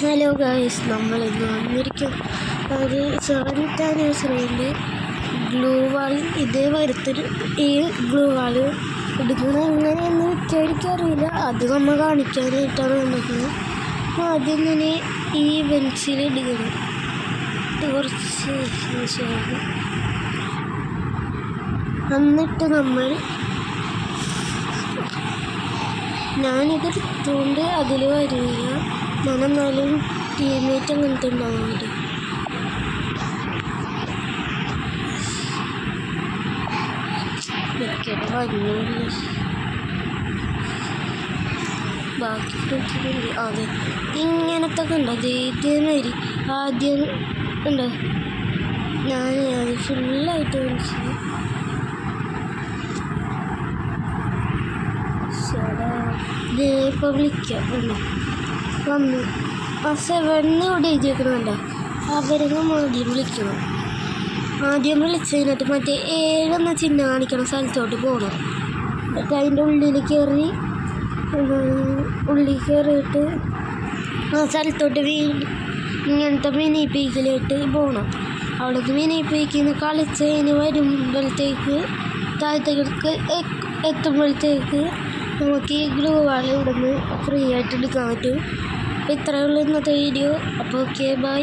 Hello guys, നമ്മളിന്ന് വന്നിരിക്കും ഒരു 7th ആനിവേഴ്സറിൻ്റെ ഗ്ലൂ വാൾ. ഇതേ വരുത്തൊരു ഈ ഗ്ലൂ വാൾ എടുക്കുന്നത് എങ്ങനെയെന്ന് എനിക്കറിയില്ല. അത് നമ്മൾ കാണിക്കാനായിട്ടാണ് വന്നിരിക്കുന്നത്. ആദ്യം തന്നെ ഈ പെൻസിൽ ഇടുകയാണ്. കുറച്ച് ശേഷം എന്നിട്ട് ഞാനിതെടുത്തുകൊണ്ട് അതിൽ വരില്ല. ഞാനെന്നാലും ടീമേറ്റ് അങ്ങനത്തെ ഉണ്ടാവുന്നുണ്ട്. വരുന്നില്ല, ബാക്കി അതെ ഇങ്ങനത്തെ ഒക്കെ ഉണ്ട്. അത് ഇതേമാതിരി ആദ്യം ഉണ്ട്. ഞാൻ അത് ഫുള്ളായിട്ട് വിളിച്ചത് ഇപ്പോൾ വിളിക്കാം. വന്നു ആ 7 ഇവിടെ എഴുതിയേക്കണമല്ലോ. അവരൊക്കെ ആദ്യം വിളിക്കണം. ആദ്യം വിളിച്ചതിനകത്ത് മറ്റേ 7 എന്ന ചിഹ്നം കാണിക്കണം സ്ഥലത്തോട്ട് പോകണം. എന്നിട്ട് അതിൻ്റെ ഉള്ളിൽ കയറിയിട്ട് ആ സ്ഥലത്തോട്ട് ഇങ്ങനത്തെ മിനി പീക്കിലോട്ട് പോകണം. അവിടേക്ക് മിനി പീക്കിന്ന് കളിച്ചതിന് വരുമ്പോഴത്തേക്ക് താഴത്തേക്ക് എത്തുമ്പോഴത്തേക്ക് നമുക്ക് ഈ ഗ്ലൂ വാൾ ഇവിടെ നിന്ന് ഫ്രീ ആയിട്ട് എടുക്കാൻ പറ്റും. അപ്പോൾ ഇത്രയേ ഉള്ളൂ ഇന്നത്തെ വീഡിയോ. അപ്പോൾ ഓക്കെ, ബൈ.